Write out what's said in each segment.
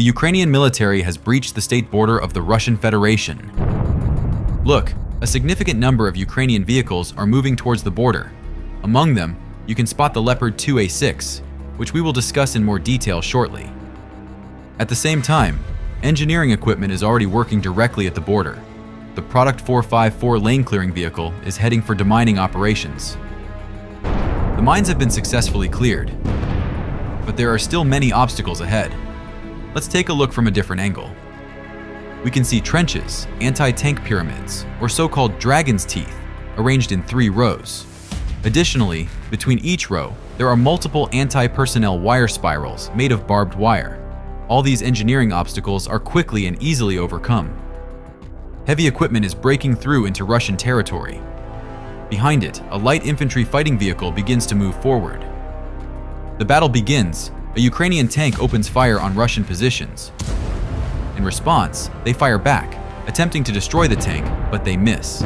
The Ukrainian military has breached the state border of the Russian Federation. Look, a significant number of Ukrainian vehicles are moving towards the border. Among them, you can spot the Leopard 2A6, which we will discuss in more detail shortly. At the same time, engineering equipment is already working directly at the border. The Product 454 lane clearing vehicle is heading for demining operations. The mines have been successfully cleared, but there are still many obstacles ahead. Let's take a look from a different angle. We can see trenches, anti-tank pyramids, or so-called dragon's teeth, arranged in 3 rows. Additionally, between each row, there are multiple anti-personnel wire spirals made of barbed wire. All these engineering obstacles are quickly and easily overcome. Heavy equipment is breaking through into Russian territory. Behind it, a light infantry fighting vehicle begins to move forward. The battle begins. A Ukrainian tank opens fire on Russian positions. In response, they fire back, attempting to destroy the tank, but they miss.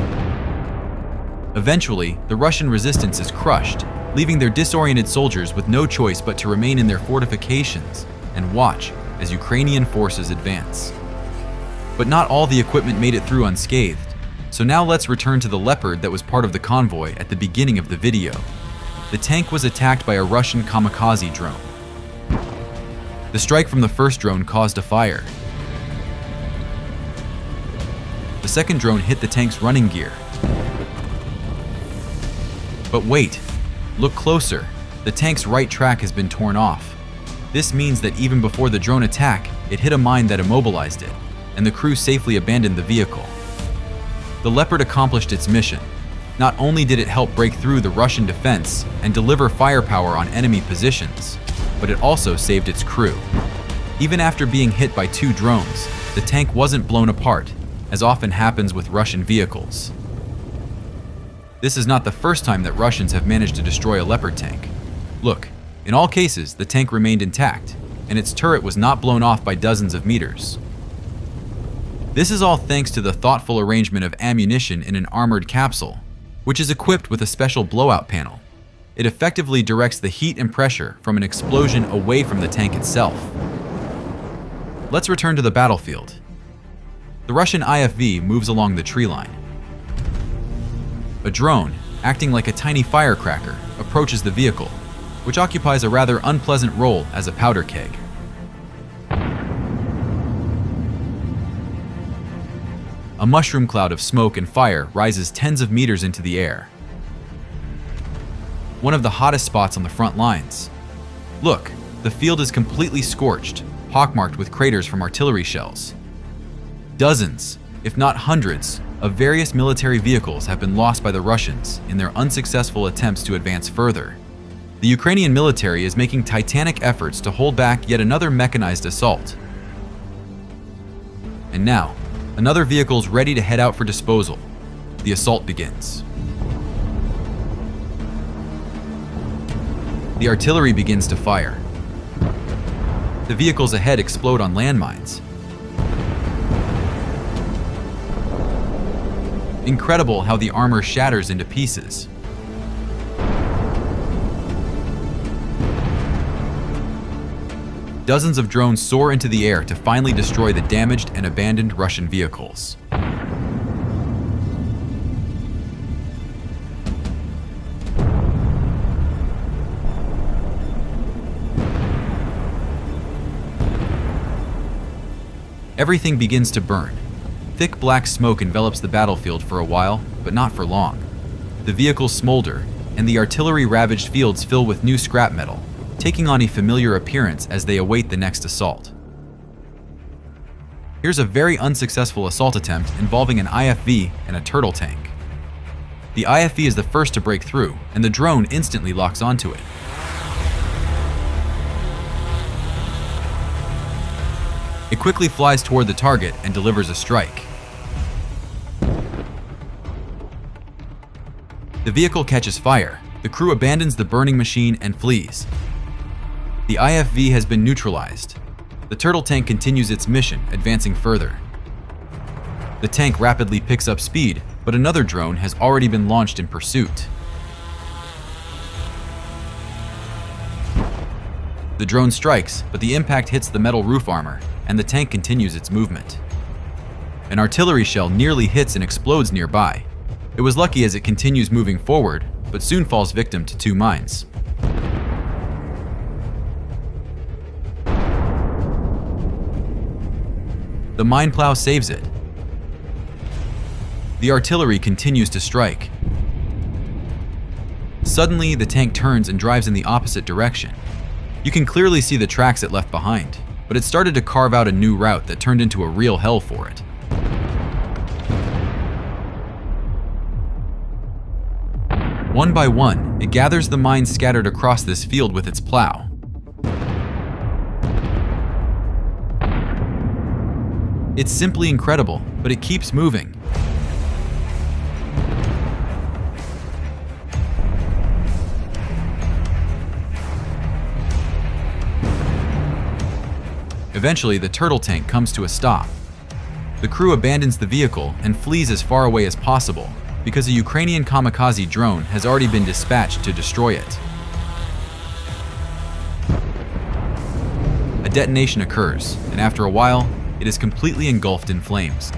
Eventually, the Russian resistance is crushed, leaving their disoriented soldiers with no choice but to remain in their fortifications and watch as Ukrainian forces advance. But not all the equipment made it through unscathed, so now let's return to the Leopard that was part of the convoy at the beginning of the video. The tank was attacked by a Russian kamikaze drone. The strike from the first drone caused a fire. The second drone hit the tank's running gear. But wait, look closer. The tank's right track has been torn off. This means that even before the drone attack, it hit a mine that immobilized it, and the crew safely abandoned the vehicle. The Leopard accomplished its mission. Not only did it help break through the Russian defense and deliver firepower on enemy positions, but it also saved its crew. Even after being hit by 2 drones, the tank wasn't blown apart, as often happens with Russian vehicles. This is not the first time that Russians have managed to destroy a Leopard tank. Look, in all cases, the tank remained intact, and its turret was not blown off by dozens of meters. This is all thanks to the thoughtful arrangement of ammunition in an armored capsule, which is equipped with a special blowout panel. It effectively directs the heat and pressure from an explosion away from the tank itself. Let's return to the battlefield. The Russian IFV moves along the tree line. A drone, acting like a tiny firecracker, approaches the vehicle, which occupies a rather unpleasant role as a powder keg. A mushroom cloud of smoke and fire rises tens of meters into the air. One of the hottest spots on the front lines. Look, the field is completely scorched, pockmarked with craters from artillery shells. Dozens, if not hundreds, of various military vehicles have been lost by the Russians in their unsuccessful attempts to advance further. The Ukrainian military is making titanic efforts to hold back yet another mechanized assault. And now, another vehicle is ready to head out for disposal. The assault begins. The artillery begins to fire. The vehicles ahead explode on landmines. Incredible how the armor shatters into pieces. Dozens of drones soar into the air to finally destroy the damaged and abandoned Russian vehicles. Everything begins to burn. Thick black smoke envelops the battlefield for a while, but not for long. The vehicles smolder, and the artillery-ravaged fields fill with new scrap metal, taking on a familiar appearance as they await the next assault. Here's a very unsuccessful assault attempt involving an IFV and a turtle tank. The IFV is the first to break through, and the drone instantly locks onto it. It quickly flies toward the target and delivers a strike. The vehicle catches fire. The crew abandons the burning machine and flees. The IFV has been neutralized. The turtle tank continues its mission, advancing further. The tank rapidly picks up speed, but another drone has already been launched in pursuit. The drone strikes, but the impact hits the metal roof armor, and the tank continues its movement. An artillery shell nearly hits and explodes nearby. It was lucky as it continues moving forward, but soon falls victim to 2 mines. The mine plow saves it. The artillery continues to strike. Suddenly, the tank turns and drives in the opposite direction. You can clearly see the tracks it left behind, but it started to carve out a new route that turned into a real hell for it. One by one, it gathers the mines scattered across this field with its plow. It's simply incredible, but it keeps moving. Eventually, the turtle tank comes to a stop. The crew abandons the vehicle and flees as far away as possible because a Ukrainian kamikaze drone has already been dispatched to destroy it. A detonation occurs, and after a while, it is completely engulfed in flames.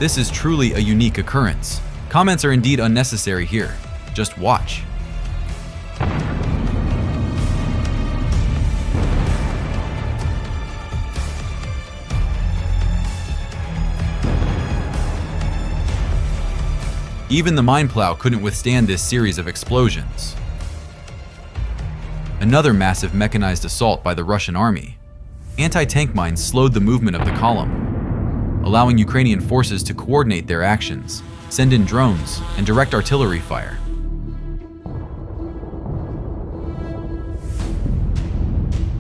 This is truly a unique occurrence. Comments are indeed unnecessary here. Just watch. Even the mine plow couldn't withstand this series of explosions. Another massive mechanized assault by the Russian army. Anti-tank mines slowed the movement of the column, allowing Ukrainian forces to coordinate their actions, send in drones, and direct artillery fire.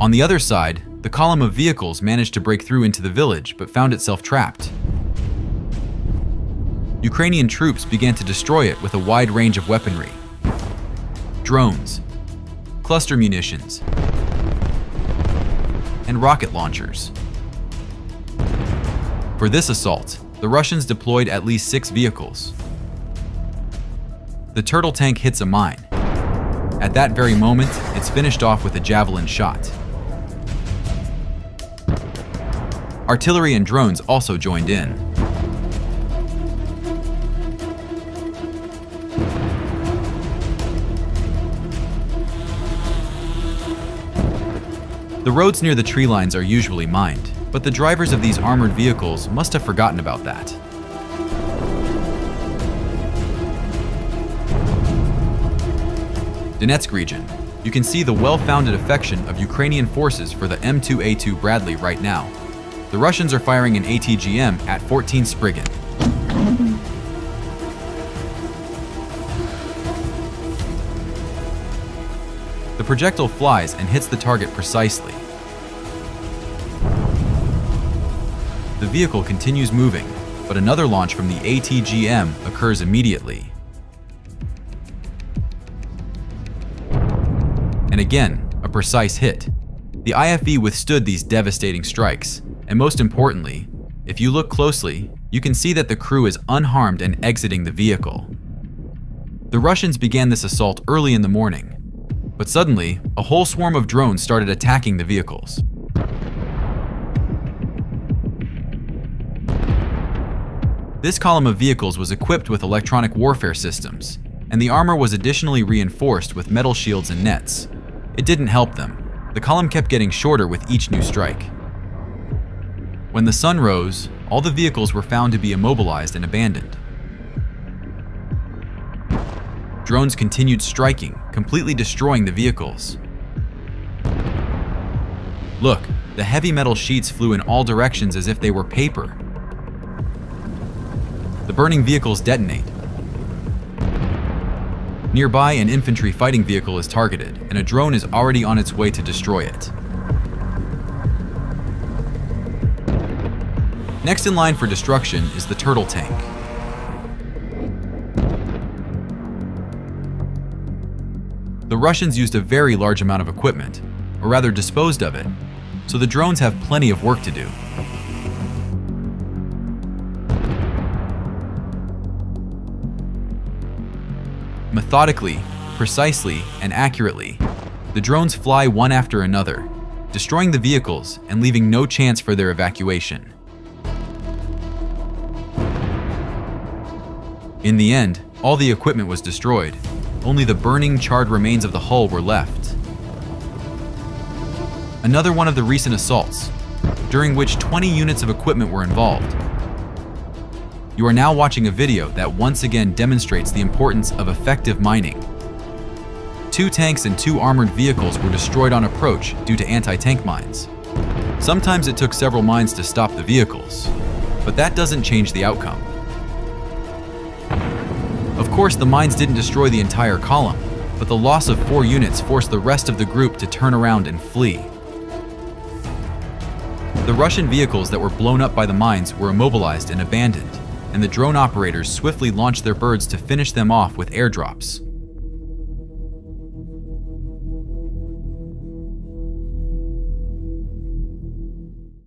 On the other side, the column of vehicles managed to break through into the village but found itself trapped. Ukrainian troops began to destroy it with a wide range of weaponry: drones, cluster munitions, and rocket launchers. For this assault, the Russians deployed at least 6 vehicles. The turtle tank hits a mine. At that very moment, it's finished off with a javelin shot. Artillery and drones also joined in. The roads near the tree lines are usually mined, but the drivers of these armored vehicles must have forgotten about that. Donetsk region. You can see the well-founded affection of Ukrainian forces for the M2A2 Bradley right now. The Russians are firing an ATGM at 14 Spriggan. The projectile flies and hits the target precisely. The vehicle continues moving, but another launch from the ATGM occurs immediately. And again, a precise hit. The IFV withstood these devastating strikes, and most importantly, if you look closely, you can see that the crew is unharmed and exiting the vehicle. The Russians began this assault early in the morning, but suddenly, a whole swarm of drones started attacking the vehicles. This column of vehicles was equipped with electronic warfare systems, and the armor was additionally reinforced with metal shields and nets. It didn't help them. The column kept getting shorter with each new strike. When the sun rose, all the vehicles were found to be immobilized and abandoned. Drones continued striking, completely destroying the vehicles. Look, the heavy metal sheets flew in all directions as if they were paper. The burning vehicles detonate. Nearby, an infantry fighting vehicle is targeted, and a drone is already on its way to destroy it. Next in line for destruction is the turtle tank. The Russians used a very large amount of equipment, or rather disposed of it, so the drones have plenty of work to do. Methodically, precisely, and accurately, the drones fly one after another, destroying the vehicles and leaving no chance for their evacuation. In the end, all the equipment was destroyed. Only the burning, charred remains of the hull were left. Another one of the recent assaults, during which 20 units of equipment were involved. You are now watching a video that once again demonstrates the importance of effective mining. 2 tanks and 2 armored vehicles were destroyed on approach due to anti-tank mines. Sometimes it took several mines to stop the vehicles, but that doesn't change the outcome. Of course, the mines didn't destroy the entire column, but the loss of 4 units forced the rest of the group to turn around and flee. The Russian vehicles that were blown up by the mines were immobilized and abandoned, and the drone operators swiftly launched their birds to finish them off with airdrops.